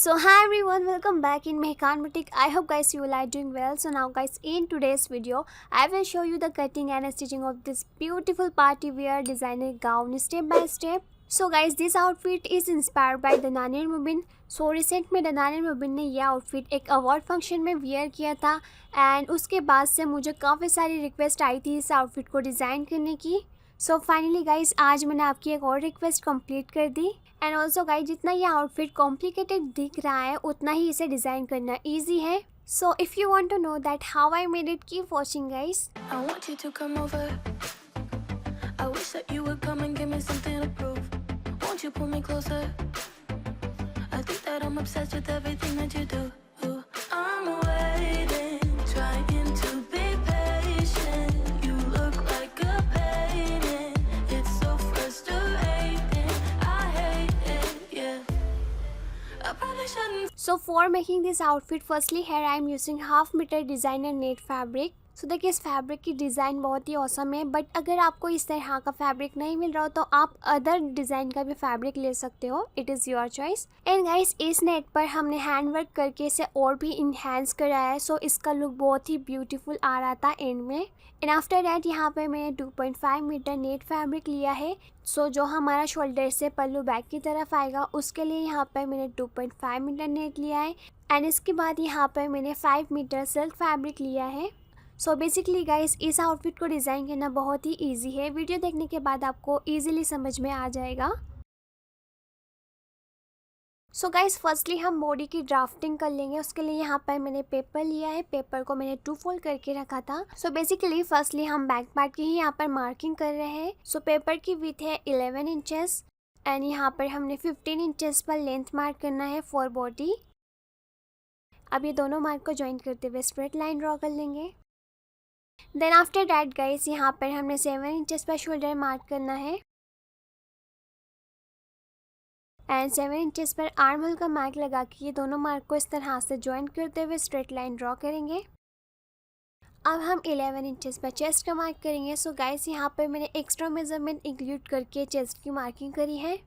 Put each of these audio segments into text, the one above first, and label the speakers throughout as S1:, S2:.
S1: So hi everyone, welcome back in Mehkan Boutique. I hope guys you all are doing well. So now guys, in today's video I will show you the cutting and stitching of this beautiful party wear designer gown step by step. So guys, this outfit is inspired by Dananir Mubin. So recent में दनानिर मुबिन ने यह outfit एक award function में wear किया था and उसके बाद से मुझे काफ़ी सारी रिक्वेस्ट आई थी इस आउटफिट को डिज़ाइन करने की. सो फाइनली गाइस, आज मैंने आपकी एक और रिक्वेस्ट कंप्लीट कर दी. एंड ऑल्सो गाइस, जितना ये आउटफिट कॉम्प्लिकेटेड दिख रहा है उतना ही इसे डिज़ाइन करना ईजी है. So if you want to know that how I made it, keep watching guys.
S2: I want you to come over. I wish that you would come and give me something to prove. Won't you pull me closer? I think that I'm obsessed with everything that you do. I'm waiting, trying to be patient. You look like a painting. It's so frustrating. I hate it, yeah. I probably shouldn't.
S1: So for making this outfit, firstly here I am using half meter designer net fabric. सो देखिए, इस fabric की design बहुत ही awesome है, but अगर आपको इस तरह का फैब्रिक नहीं मिल रहा हो तो आप अदर डिज़ाइन का भी फैब्रिक ले सकते हो. It is your choice. And guys, इस नेट पर हमने हैंड वर्क करके इसे और भी इन्हेंस करा है. सो इसका लुक बहुत ही ब्यूटीफुल आ रहा था एंड में. एंड आफ्टर डैट यहाँ पर मैंने 2.5 मीटर नेट फैब्रिक लिया है. सो जो हमारा शोल्डर से पल्लू बैक की तरफ आएगा उसके लिए यहाँ पर मैंने 2.5 मीटर नेट लिया है. एंड इसके बाद यहाँ पर मैंने 5 मीटर सिल्क फैब्रिक लिया है. सो बेसिकली गाइस, इस आउटफिट को डिज़ाइन करना बहुत ही इजी है. वीडियो देखने के बाद आपको इजीली समझ में आ जाएगा. सो गाइस, फर्स्टली हम बॉडी की ड्राफ्टिंग कर लेंगे. उसके लिए यहाँ पर मैंने पेपर लिया है. पेपर को मैंने 2 फोल्ड करके रखा था. सो बेसिकली फर्स्टली हम बैक पार्ट की ही यहाँ पर मार्किंग कर रहे हैं. सो पेपर की विड्थ है 11 इंचेस एंड यहाँ पर हमने 15 इंचेस पर लेंथ मार्क करना है फॉर बॉडी. अब ये दोनों मार्क को ज्वाइन करते हुए स्ट्रेट लाइन ड्रॉ कर लेंगे. देन आफ्टर डैट गाइस, यहाँ पर हमने 7 इंचेस पर शोल्डर मार्क करना है एंड 7 इंचेस पर आर्म होल का मार्क लगा के ये दोनों मार्क को इस तरह से ज्वाइन करते हुए स्ट्रेट लाइन ड्रॉ करेंगे. अब हम 11 इंचेस पर चेस्ट का मार्क करेंगे. सो गाइस, यहाँ पर मैंने एक्स्ट्रा मेजरमेंट इंक्लूड करके चेस्ट की मार्किंग करी है.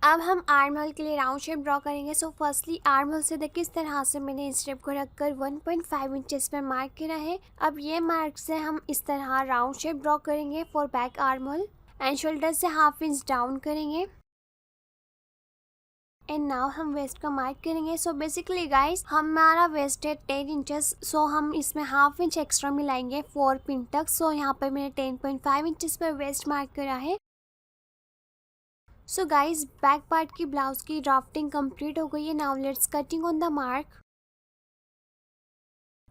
S1: अब हम आर्म होल के लिए राउंड शेप ड्रॉ करेंगे. सो फर्स्टली आर्म होल से देखिए इस तरह से मैंने इस स्टेप को रखकर 1.5 इंचेस पर मार्क करा है. अब ये मार्क से हम इस तरह राउंड शेप ड्रॉ करेंगे for back arm hole and shoulder से हाफ इंच डाउन करेंगे. एंड नाउ हम वेस्ट का मार्क करेंगे. सो बेसिकली गाइस, हमारा वेस्ट है 10 इंचेस. सो हम इसमें हाफ इंच एक्स्ट्रा मिलाएंगे 4 पिन तक. सो यहाँ पर मैंने 10.5 इंचेस पर वेस्ट मार्क करा है. सो गाइज, बैक पार्ट की ब्लाउज की ड्राफ्टिंग कंप्लीट हो गई है. Now let's cutting on the mark.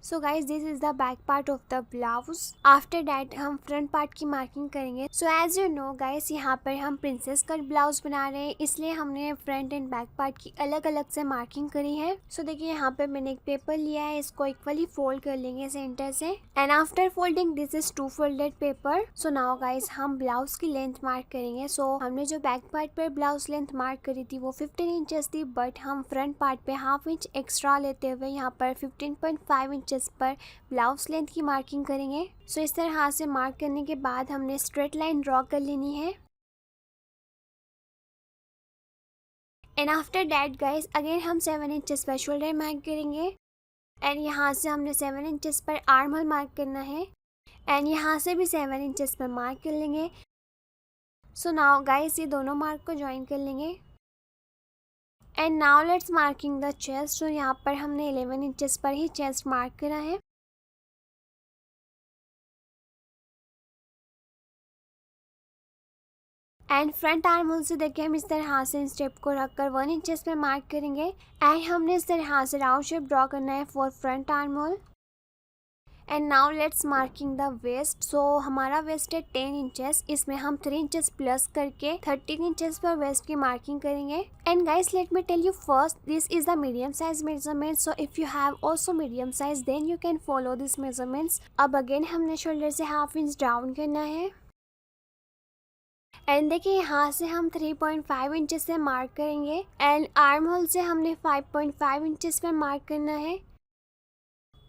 S1: So guys, this is the back part of the blouse. After that हम फ्रंट पार्ट की मार्किंग करेंगे. So as you know guys, यहाँ पर हम प्रिंसेस कट ब्लाउज बना रहे हैं, इसलिए हमने फ्रंट एंड बैक पार्ट की अलग अलग से मार्किंग करी है. सो देखिए, यहाँ पर मैंने एक पेपर लिया है, इसको इक्वली फोल्ड कर लेंगे सेंटर से. And after folding this is 2 folded paper. So now guys, हम ब्लाउज की लेंथ मार्क करेंगे. सो हमने जो बैक पार्ट पर ब्लाउज लेंथ मार्क करी थी वो 15 इंचेस थी, बट हम फ्रंट पार्ट पे हाफ इंच एक्स्ट्रा लेते हुए यहाँ पर 15.5 इंचेस पर ब्लाउज लेंथ की मार्किंग करेंगे. सो इस तरह से मार्क करने के बाद हमने स्ट्रेट लाइन ड्रॉ कर लेनी है. And after that guys, again हम 7 इंचेस पर शोल्डर मार्क करेंगे एंड यहाँ से हमने 7 इंचेस पर आर्म होल मार्क करना है एंड यहाँ से भी 7 इंचेस पर मार्क कर लेंगे. सो नाउ गाइस, ये दोनों मार्क को ज्वाइन कर लेंगे. And now let's marking the chest. तो यहाँ पर हमने 11 इंचेस पर ही चेस्ट मार्क करा है. एंड फ्रंट आर्म होल से देखिए हम इस तरह से स्टेप को रखकर 1 इंचेस पे मार्क करेंगे एंड हमने इस तरह से राउंड शेप ड्रॉ करना है for front arm hole. And now let's marking the waist. So हमारा वेस्ट है 10 इंचेस, इसमें हम 3 इंचेस प्लस करके 13 इंचेस पर वेस्ट की मार्किंग करेंगे. And guys, let me tell you first, this is the medium size measurement. So if you have also medium size then you can follow this measurements. अब again हमने shoulder से half inch down करना है and देखिए यहाँ से हम 3.5 inches से मार्क करेंगे एंड आर्म होल से हमने 5.5 इंचेस पर मार्क करना है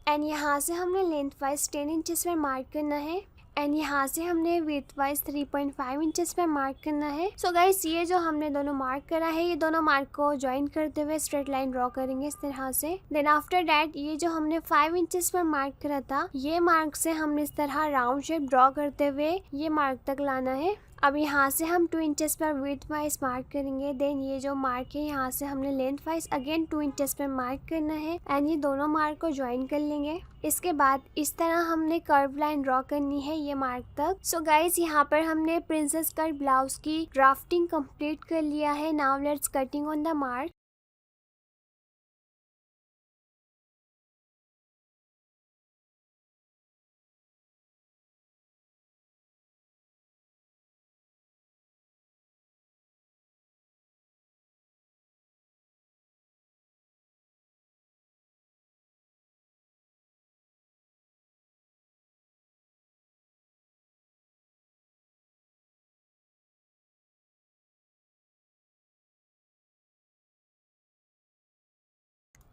S1: एंड यहाँ से हमने लेंथ वाइज 10 इंचेस पर मार्क करना है एंड यहाँ से हमने विथ वाइज 3.5 इंचेस पे मार्क करना है। सो गाइस ये जो हमने दोनों मार्क करा है, ये दोनों मार्क को ज्वाइन करते हुए स्ट्रेट लाइन ड्रॉ करेंगे इस तरह से। देन आफ्टर दैट ये जो हमने 5 इंचेस पर मार्क करा था, ये मार्क से हमने इस तरह राउंड शेप ड्रॉ करते हुए ये मार्क तक लाना है। अब यहाँ से हम 2 इंचेस पर विड्थ वाइज मार्क करेंगे। देन ये जो मार्क है यहाँ से हमने लेंथ वाइज अगेन 2 इंचेस पर मार्क करना है एंड ये दोनों मार्क को ज्वाइन कर लेंगे। इसके बाद इस तरह हमने कर्व लाइन ड्रॉ करनी है ये मार्क तक। सो गाइज यहाँ पर हमने प्रिंसेस कट ब्लाउज की ड्राफ्टिंग कंप्लीट कर लिया है। Now let's cutting on the mark.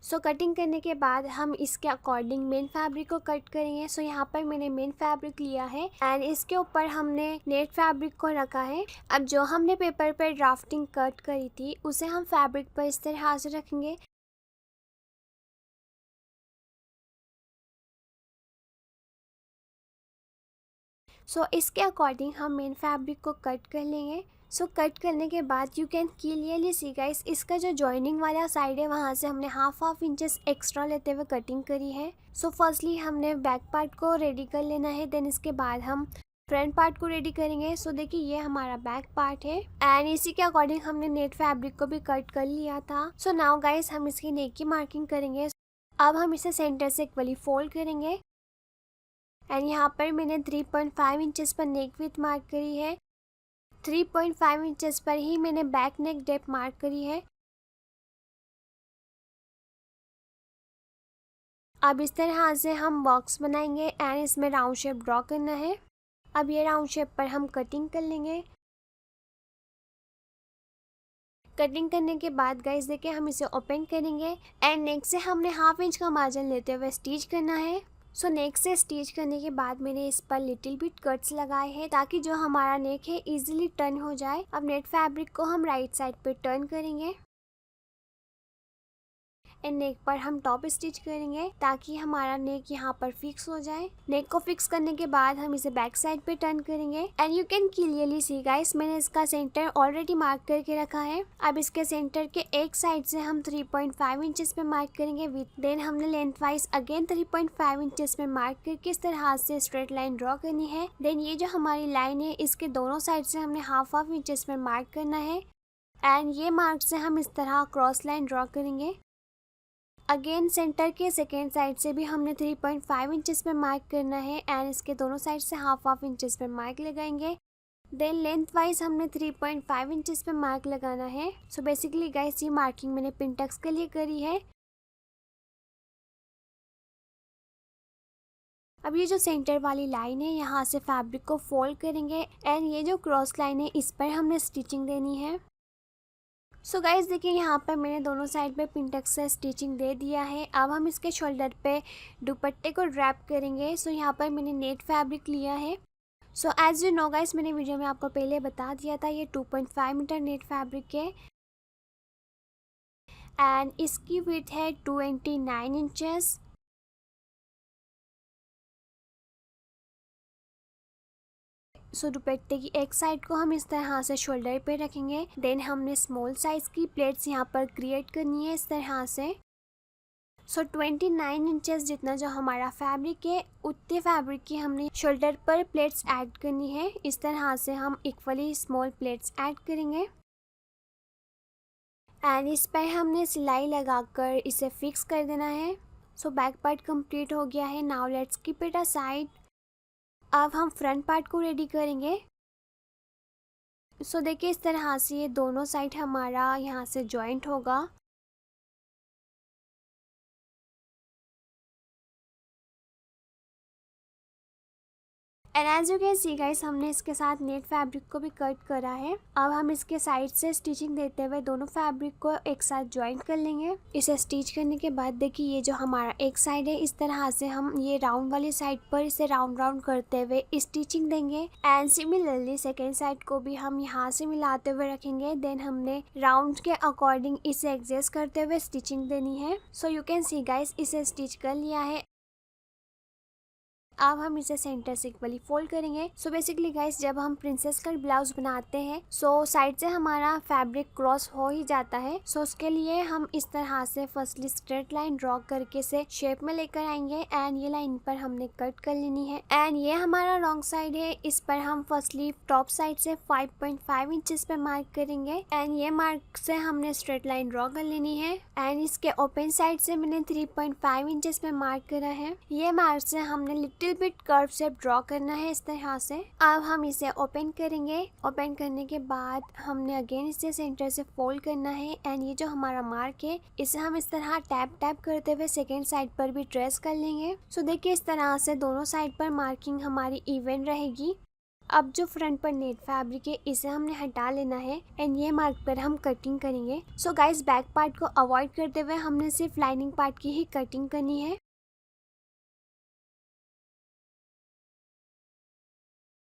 S1: So cutting करने के बाद हम इसके अकॉर्डिंग मेन फैब्रिक को कट करेंगे। सो यहाँ पर मैंने मेन फैब्रिक लिया है एंड इसके ऊपर हमने नेट फैब्रिक को रखा है। अब जो हमने पेपर पर ड्राफ्टिंग कट करी थी उसे हम फैब्रिक पर इस तरह से रखेंगे। सो इसके अकॉर्डिंग हम मेन फैब्रिक को कट कर लेंगे। सो कट करने के बाद you can clearly see guys, इसका जो जॉइनिंग वाला साइड है वहाँ से हमने हाफ इंचेस एक्स्ट्रा लेते हुए कटिंग करी है। सो फर्स्टली हमने बैक पार्ट को रेडी कर लेना है, देन इसके बाद हम फ्रंट पार्ट को रेडी करेंगे। सो देखिए ये हमारा बैक पार्ट है एंड इसी के अकॉर्डिंग हमने नेट फैब्रिक को भी कट कर लिया था। सो नाउ गाइस हम इसकी नेक की मार्किंग करेंगे। अब हम इसे सेंटर से इक्वली फोल्ड करेंगे एंड यहाँ पर मैंने 3.5 इंचेस पर नेक विड्थ मार्क करी है। 3.5 इंचेस पर ही मैंने बैक नेक डेप्थ मार्क करी है। अब इस तरह से हम बॉक्स बनाएंगे एंड इसमें राउंड शेप ड्रॉ करना है। अब ये राउंड शेप पर हम कटिंग कर लेंगे। कटिंग करने के बाद गाइस देखिए हम इसे ओपन करेंगे एंड नेक से हमने हाफ इंच का मार्जिन लेते हुए स्टिच करना है। सो नेक से स्टिच करने के बाद मैंने इस पर लिटिल बिट कट्स लगाए हैं ताकि जो हमारा नेक है इजीली टर्न हो जाए। अब नेट फैब्रिक को हम राइट साइड पे टर्न करेंगे एंड नेक पर हम टॉप स्टिच करेंगे ताकि हमारा नेक यहाँ पर फिक्स हो जाए। नेक को फिक्स करने के बाद हम इसे बैक साइड पे टर्न करेंगे and you can clearly see guys, मैंने इसका सेंटर ऑलरेडी मार्क करके रखा है। अब इसके सेंटर के एक साइड से हम 3.5 इंचेस पे मार्क करेंगे विथ। देन हमने लेंथ वाइज अगेन 3.5 इंचेस पे मार्क करके इस तरह से स्ट्रेट लाइन ड्रॉ करनी है। देन ये जो हमारी लाइन है इसके दोनों साइड से हमने हाफ इंचेस पे मार्क करना है एंड ये मार्क से हम इस तरह क्रॉस लाइन ड्रॉ करेंगे। अगेन सेंटर के सेकेंड साइड से भी हमने 3.5 इंचेस पे मार्क करना है एंड इसके दोनों साइड से हाफ इंचेस पे मार्क लगाएंगे। देन लेंथ वाइज हमने 3.5 इंचेस पे मार्क लगाना है। सो बेसिकली गाइस ये मार्किंग मैंने पिनटक्स के लिए करी है। अब ये जो सेंटर वाली लाइन है यहाँ से फैब्रिक को फोल्ड करेंगे एंड ये जो क्रॉस लाइन है इस पर हमने स्टिचिंग देनी है। सो गाइस देखिए यहाँ पर मैंने दोनों साइड पे पिनटक्स से स्टिचिंग दे दिया है। अब हम इसके शोल्डर पे दुपट्टे को ड्रैप करेंगे। सो यहाँ पर मैंने नेट फैब्रिक लिया है। So as you know guys, मैंने वीडियो में आपको पहले बता दिया था ये 2.5 मीटर नेट फैब्रिक है एंड इसकी विड्थ है 29 इंचेस। सो दुपट्टे की एक साइड को हम इस तरह से शोल्डर पे रखेंगे। देन हमने स्मॉल साइज की प्लेट्स यहाँ पर क्रिएट करनी है इस तरह से। सो 29 इंचेस जितना जो हमारा फैब्रिक है उतने फैब्रिक की हमने शोल्डर पर प्लेट्स ऐड करनी है। इस तरह से हम इक्वली स्मॉल प्लेट्स ऐड करेंगे एंड इस पर हमने सिलाई लगाकर इसे फिक्स कर देना है। सो बैक पार्ट कंप्लीट हो गया है। Now let's keep it aside. अब हम फ्रंट पार्ट को रेडी करेंगे। सो देखिए इस तरह से ये दोनों साइड हमारा यहाँ से जॉइंट होगा and as you can see guys, हमने इसके साथ नेट फैब्रिक को भी कट करा है। अब हम इसके साइड से स्टिचिंग देते हुए दोनों फैब्रिक को एक साथ ज्वाइन कर लेंगे। इसे स्टिच करने के बाद देखिए ये जो हमारा एक साइड है, इस तरह से हम ये राउंड वाली साइड पर इसे राउंड राउंड करते हुए स्टिचिंग देंगे। एंड सिमिलरली सेकेंड साइड को भी हम यहाँ से मिलाते हुए रखेंगे। देन हमने राउंड के अकॉर्डिंग इसे एडजस्ट करते हुए स्टिचिंग देनी है। So you can see guys, इसे स्टिच कर लिया है। अब हम इसे सेंटर से इक्वली फोल्ड करेंगे। सो बेसिकली गाइस, जब हम प्रिंसेस कट ब्लाउज बनाते हैं सो साइड से हमारा फैब्रिक क्रॉस हो ही जाता है। सो उसके लिए हम इस तरह से फर्स्टली स्ट्रेट लाइन ड्रॉ करके से शेप में लेकर आएंगे एंड ये लाइन पर हमने कट कर लेनी है। एंड ये हमारा रॉन्ग साइड है, इस पर हम फर्स्टली टॉप साइड से 5.5 इंचेस पे मार्क करेंगे एंड ये मार्क से हमने स्ट्रेट लाइन ड्रॉ कर लेनी है। एंड इसके ओपन साइड से मैंने 3.5 इंचेस पे मार्क करा है। ये मार्क से हमने little bit curve shape draw करना है इस तरह से। अब हम इसे ओपन करेंगे। ओपन करने के बाद हमने अगेन इसे सेंटर से फोल्ड करना है एंड ये जो हमारा मार्क है इसे हम इस तरह टैप टैप करते हुए सेकेंड साइड पर भी ट्रेस कर लेंगे। सो देखिए इस तरह से दोनों साइड पर मार्किंग हमारी इवन रहेगी। अब जो फ्रंट पर नेट फैब्रिक है इसे हमने हटा लेना है एंड ये मार्क पर हम कटिंग करेंगे। सो गाइस, बैक पार्ट को अवॉइड करते हुए हमने सिर्फ लाइनिंग पार्ट की ही कटिंग करनी है।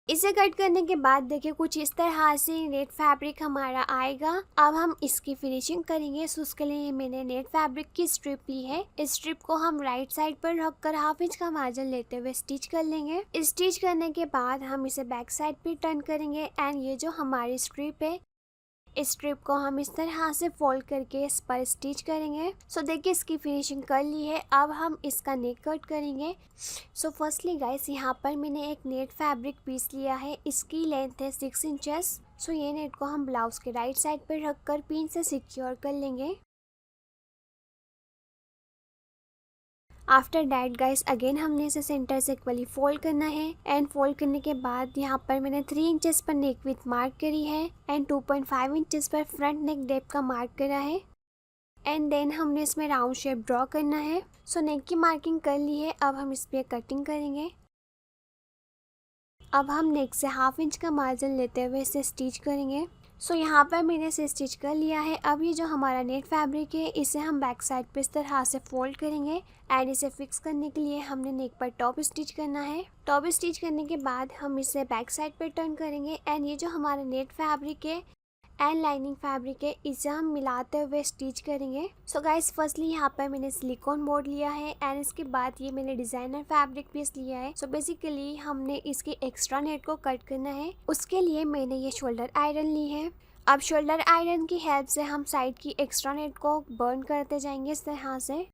S1: इसे कट करने के बाद देखिए कुछ इस तरह से नेट फैब्रिक हमारा आएगा। अब हम इसकी फिनिशिंग करेंगे। सो उसके लिए मैंने नेट फैब्रिक की स्ट्रिप ली है। इस स्ट्रिप को हम राइट साइड पर रखकर हाफ इंच का मार्जिन लेते हुए स्टिच कर लेंगे। स्टिच करने के बाद हम इसे बैक साइड पे टर्न करेंगे एंड ये जो हमारी स्ट्रिप है इस स्ट्रिप को हम इस तरह से फोल्ड करके इस पर स्टिच करेंगे। सो देखिए इसकी फिनिशिंग कर ली है। अब हम इसका नेक कट करेंगे। सो फर्स्टली गाइस, यहाँ पर मैंने एक नेट फैब्रिक पीस लिया है। इसकी लेंथ है 6 इंचेस। सो ये नेट को हम ब्लाउज के राइट साइड पर रखकर पिन से सिक्योर कर लेंगे। आफ्टर डैट गाइस, अगेन हमने इसे सेंटर से इक्वली फोल्ड करना है एंड फोल्ड करने के बाद यहाँ पर मैंने 3 इंचेस पर नेक विथ मार्क करी है एंड 2.5 इंचेस पर फ्रंट नेक डेप का मार्क करा है एंड देन हमने इसमें राउंड शेप ड्रॉ करना है। सो नेक की मार्किंग कर ली है। अब हम इस पर कटिंग करेंगे। अब हम नेक से हाफ इंच का मार्जिन लेते हुए इसे स्टिच करेंगे। सो यहाँ पर मैंने इसे स्टिच कर लिया है। अब ये जो हमारा नेट फैब्रिक है इसे हम बैक साइड पे इस तरह से फोल्ड करेंगे एंड इसे फिक्स करने के लिए हमने नेक पर टॉप स्टिच करना है। टॉप स्टिच करने के बाद हम इसे बैक साइड पे टर्न करेंगे एंड ये जो हमारा नेट फैब्रिक है एंड लाइनिंग फैब्रिक है इसे हम मिलाते हुए स्टिच करेंगे। सो गाइस, फर्स्टली यहाँ पर मैंने सिलिकॉन बोर्ड लिया है एंड इसके बाद ये मैंने डिजाइनर फैब्रिक पीस लिया है। सो बेसिकली हमने इसकी एक्स्ट्रा नेट को कट करना है। उसके लिए मैंने ये शोल्डर आयरन ली है। अब शोल्डर आयरन की हेल्प से हम साइड की एक्स्ट्रा नेट को बर्न करते जाएंगे इस तरह से।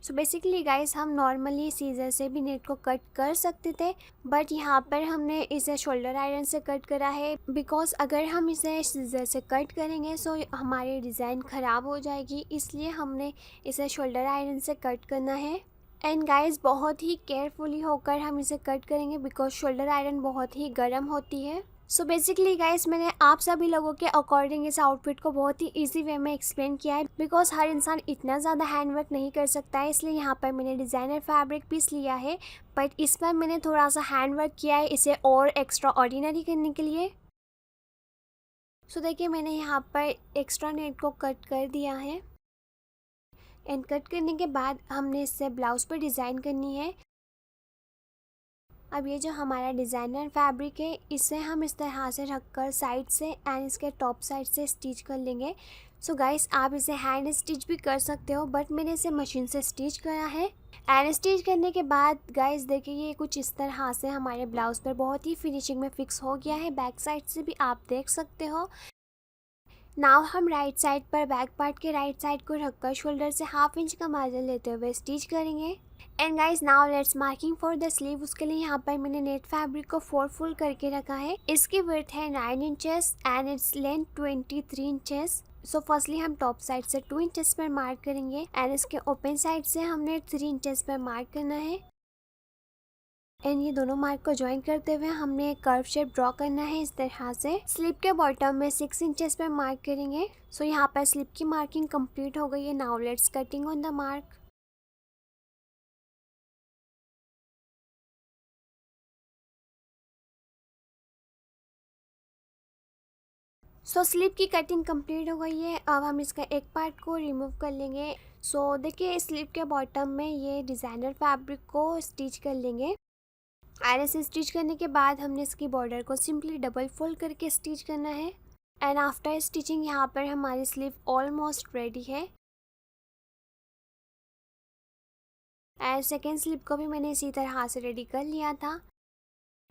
S1: सो बेसिकली गाइस, हम नॉर्मली सीजर से भी नेट को कट कर सकते थे बट यहाँ पर हमने इसे शोल्डर आयरन से कट करा है बिकॉज अगर हम इसे सीजर से कट करेंगे सो हमारी डिज़ाइन ख़राब हो जाएगी, इसलिए हमने इसे शोल्डर आयरन से कट करना है। एंड गाइस, बहुत ही केयरफुली होकर हम इसे कट करेंगे बिकॉज शोल्डर आयरन बहुत ही गर्म होती है। सो बेसिकली गाइस, मैंने आप सभी लोगों के अकॉर्डिंग इस आउटफिट को बहुत ही इजी वे में एक्सप्लेन किया है बिकॉज हर इंसान इतना ज़्यादा हैंडवर्क नहीं कर सकता है, इसलिए यहाँ पर मैंने डिज़ाइनर फैब्रिक पीस लिया है बट इस पर मैंने थोड़ा सा हैंडवर्क किया है इसे और एक्स्ट्रा ऑर्डिनरी करने के लिए। सो देखिए मैंने यहाँ पर एक्स्ट्रा नेट को कट कर दिया है एंड कट करने के बाद हमने इससे ब्लाउज पर डिज़ाइन करनी है। अब ये जो हमारा डिज़ाइनर फैब्रिक है इसे हम इस तरह से रखकर साइड से एंड इसके टॉप साइड से स्टिच कर लेंगे। सो गाइस, आप इसे हैंड स्टिच भी कर सकते हो बट मैंने इसे मशीन से स्टिच करा है। एंड स्टिच करने के बाद गाइस देखिए ये कुछ इस तरह से हमारे ब्लाउज पर बहुत ही फिनिशिंग में फिक्स हो गया है। बैक साइड से भी आप देख सकते हो। नाउ हम राइट साइड पर बैक पार्ट के राइट साइड को रखकर शोल्डर से हाफ इंच का मार्जिन लेते हुए स्टिच करेंगे। And guys, now let's marking for the sleeve. उसके लिए यहाँ पर मैंने नेट फैब्रिक को 4 फोल्ड करके रखा है। इसकी विड्थ है 9 inches and its length 23 inches. So firstly हम टॉप साइड से 2 इंचेस पर मार्क करेंगे एंड इसके ओपन साइड से हमने 3 इंचेस पर मार्क करना है एंड ये दोनों मार्क को ज्वाइन करते हुए हमने एक कर्व शेप ड्रॉ करना है इस तरह से। स्लिप के बॉटम में 6 इंचेस पर मार्क करेंगे। सो यहाँ पर स्लिप की मार्किंग कंप्लीट हो गई है। Now let's cutting on the mark. So sleeve की कटिंग कंप्लीट हो गई है। अब हम इसका एक पार्ट को रिमूव कर लेंगे। सो देखिए स्लीव के बॉटम में ये डिज़ाइनर फैब्रिक को स्टिच कर लेंगे। एंड इसे स्टिच करने के बाद हमने इसकी बॉर्डर को सिंपली डबल फोल्ड करके स्टिच करना है। एंड आफ्टर स्टिचिंग यहाँ पर हमारी स्लीव ऑलमोस्ट रेडी है। एंड सेकेंड स्लीव को भी मैंने इसी तरह से रेडी कर लिया था।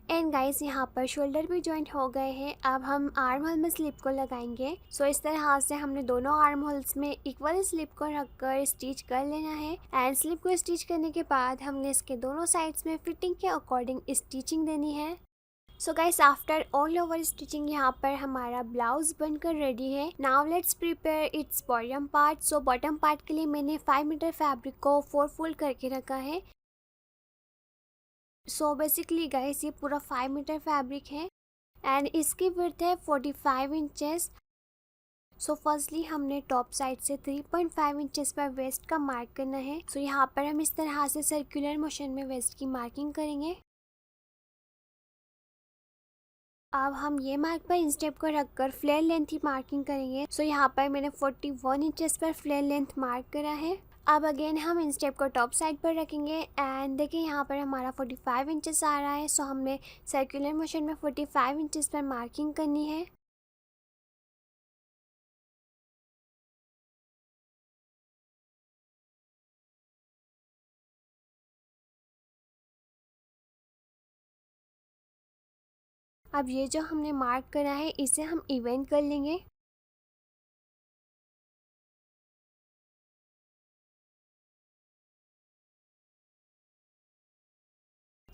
S1: एंड गाइस यहाँ पर शोल्डर भी जॉइंट हो गए हैं। अब हम आर्म होल में स्लिप को लगाएंगे। सो इस तरह से हमने दोनों आर्म होल्स में इक्वल स्लिप को रखकर स्टिच कर लेना है। एंड स्लिप को स्टिच करने के बाद हमने इसके दोनों साइड्स में फिटिंग के अकॉर्डिंग स्टिचिंग देनी है। So guys after all over stitching यहाँ पर हमारा ब्लाउज बनकर रेडी है। Now let's prepare it's bottom part. So bottom part के लिए मैंने 5 मीटर फैब्रिक को 4 फोल्ड करके रखा है। सो बेसिकली गाइस ये पूरा 5 मीटर फैब्रिक है एंड इसकी विड्थ है 45 इंचेस। सो फर्स्टली हमने टॉप साइड से 3.5 इंचेस पर वेस्ट का मार्क करना है। सो यहाँ पर हम इस तरह से सर्कुलर मोशन में वेस्ट की मार्किंग करेंगे। अब हम ये मार्क पर इंस्टेप को रखकर फ्लेयर लेंथ की मार्किंग करेंगे। सो यहाँ पर मैंने 41 इंचेस पर फ्लेयर लेंथ मार्क करा है। अब अगेन हम इंस्टेप को टॉप साइड पर रखेंगे एंड देखिए यहाँ पर हमारा 45 इंचेस आ रहा है। सो हमने सर्कुलर मोशन में 45 इंचेस पर मार्किंग करनी है। अब ये जो हमने मार्क करा है इसे हम इवेंट कर लेंगे।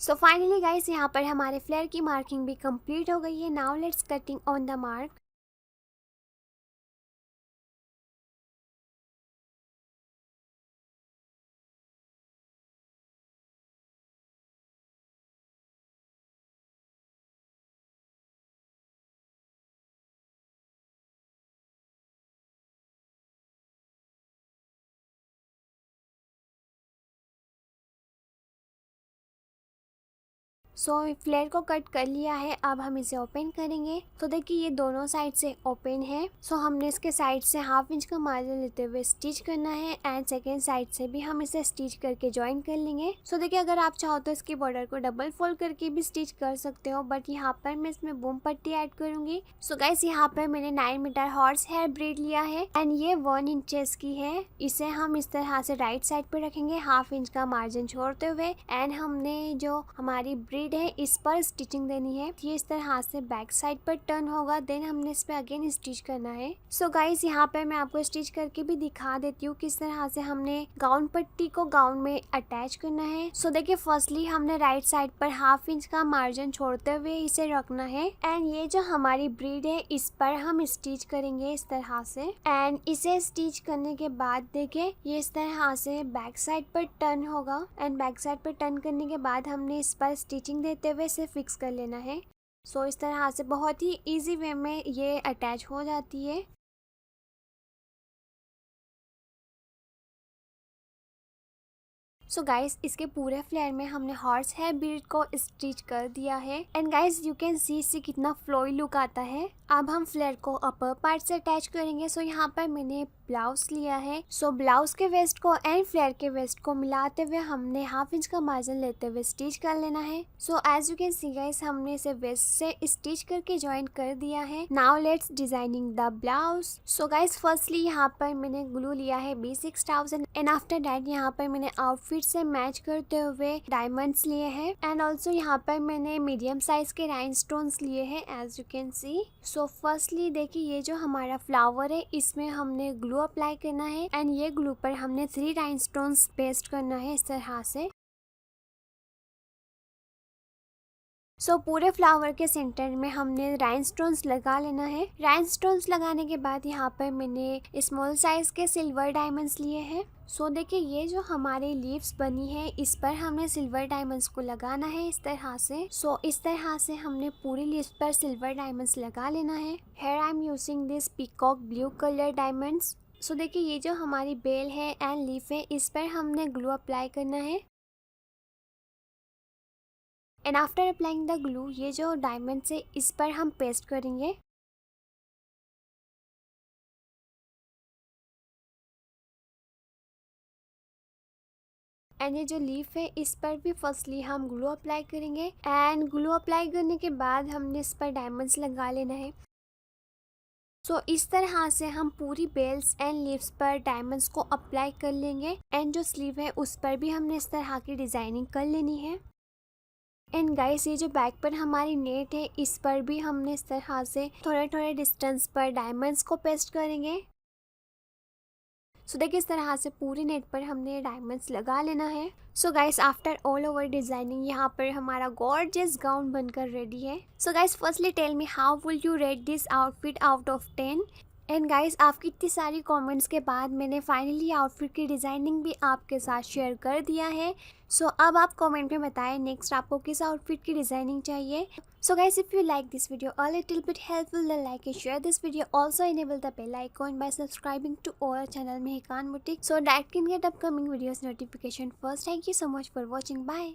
S1: सो फाइनली गाइस यहाँ पर हमारे फ्लेयर की मार्किंग भी कंप्लीट हो गई है। Now let's cutting on the mark. So flare को कट कर लिया है। अब हम इसे ओपन करेंगे। तो देखिए ये दोनों साइड से ओपन है। सो हमने इसके साइड से हाफ इंच का मार्जिन लेते हुए स्टिच करना है एंड सेकेंड साइड से भी हम इसे स्टिच करके ज्वाइन कर लेंगे। सो देखिए अगर आप चाहो तो इसकी बॉर्डर को डबल फोल्ड करके भी स्टिच कर सकते हो, बट यहाँ पर मैं इसमें बूम पट्टी ऐड करूंगी। सो गाइस यहाँ पर मैंने 9 मीटर हॉर्स हेयर ब्रेड लिया है एंड ये 1 इंचेस की है। इसे हम इस तरह से राइट साइड पर रखेंगे हाफ इंच का मार्जिन छोड़ते हुए एंड हमने जो हमारी ब्रेड है इस पर स्टिचिंग देनी है। ये इस तरह से बैक साइड पर टर्न होगा, देन हमने इस पे अगेन स्टिच करना है। सो गाइस यहाँ पे मैं आपको स्टिच करके भी दिखा देती हूँ किस तरह से हमने गाउन पट्टी को गाउन में अटैच करना है। सो देखिए फर्स्टली हमने राइट साइड पर हाफ इंच का मार्जिन छोड़ते हुए इसे रखना है एंड ये जो हमारी ब्रीड है इस पर हम स्टिच करेंगे इस तरह से। एंड इसे स्टिच करने के बाद देखिए ये इस तरह से बैक साइड पर टर्न होगा एंड बैक साइड पर टर्न करने के बाद हमने इस पर स्टिचिंग देते हुए इसे फिक्स कर लेना है। सो इस तरह से बहुत ही इजी वे में ये अटैच हो जाती है। सो गाइस इसके पूरे फ्लेयर में हमने हॉर्स हेयर बीड को स्टिच कर दिया है एंड गाइस यू कैन सी इससे कितना फ्लोई लुक आता है। अब हम फ्लेयर को अपर पार्ट से अटैच करेंगे। सो यहाँ पर मैंने ब्लाउज लिया है। सो ब्लाउज के वेस्ट को एंड फ्लेयर के वेस्ट को मिलाते हुए हमने हाफ इंच का मार्जिन लेते हुए स्टिच कर लेना है। So as you can see guys हमने इसे वेस्ट से स्टिच करके ज्वाइन कर दिया है। Now let's designing the blouse. So guys firstly यहाँ पर मैंने ग्लू लिया है B6000 एंड आफ्टर दैट यहाँ पर मैंने आउटफिट से मैच करते हुए डायमंड्स लिए हैं एंड ऑल्सो यहाँ पर मैंने मीडियम साइज के राइनस्टोन्स लिए हैं as you can see. So firstly देखिए ये जो हमारा फ्लावर है इसमें हमने ग्लू अप्लाई करना है एंड ये ग्लू पर हमने 3 राइनस्टोन्स पेस्ट करना है इस तरह से। सो पूरे फ्लावर के सेंटर में हमने राइनस्टोन्स लगा लेना है। राइनस्टोन्स लगाने के बाद यहाँ पर मैंने स्मॉल साइज के सिल्वर डायमंड्स लिए हैं। सो देखिए ये जो हमारी लीव्स बनी है इस पर हमने सिल्वर डायमंड्स को लगाना है इस तरह से। सो इस तरह से हमने पूरी लीव्स पर सिल्वर डायमंड्स लगा लेना है। Here I am using this peacock blue colour diamonds. So देखिए ये जो हमारी बेल है एंड लीफ है इस पर हमने ग्लू अप्लाई करना है and after applying the glue ये जो डायमंड है इस पर हम पेस्ट करेंगे। एंड ये जो लीफ है इस पर भी फर्स्टली हम ग्लू अप्लाई करेंगे एंड ग्लू अप्लाई करने के बाद हमने इस पर डायमंड्स लगा लेना है। सो इस तरह से हम पूरी बेल्स एंड लीव्स पर डायमंड्स को अप्लाई कर लेंगे एंड जो स्लीव है उस पर भी हमने इस तरह की डिजाइनिंग कर लेनी है। एंड गाइस ये जो बैक पर हमारी नेट है इस पर भी हमने इस तरह से थोड़े थोड़े डिस्टेंस पर डायमंड्स को पेस्ट करेंगे। सो देखिए इस तरह से पूरी नेट पर हमने डायमंड्स लगा लेना है। So guys after all over designing यहाँ पर हमारा गॉर्जियस गाउन बनकर रेडी है। So guys firstly tell me how will you rate this outfit out of 10। And guys आपकी इतनी सारी कमेंट्स के बाद मैंने फाइनली आउटफिट की डिज़ाइनिंग भी आपके साथ शेयर कर दिया है। सो अब आप कमेंट में बताएं नेक्स्ट आपको किस आउटफिट की डिज़ाइनिंग चाहिए। So guys if you like this video a little bit helpful then like and share this video, also enable the bell icon by subscribing to our channel Mehkan boutique so that can get upcoming videos notification first. Thank you so much for watching, bye.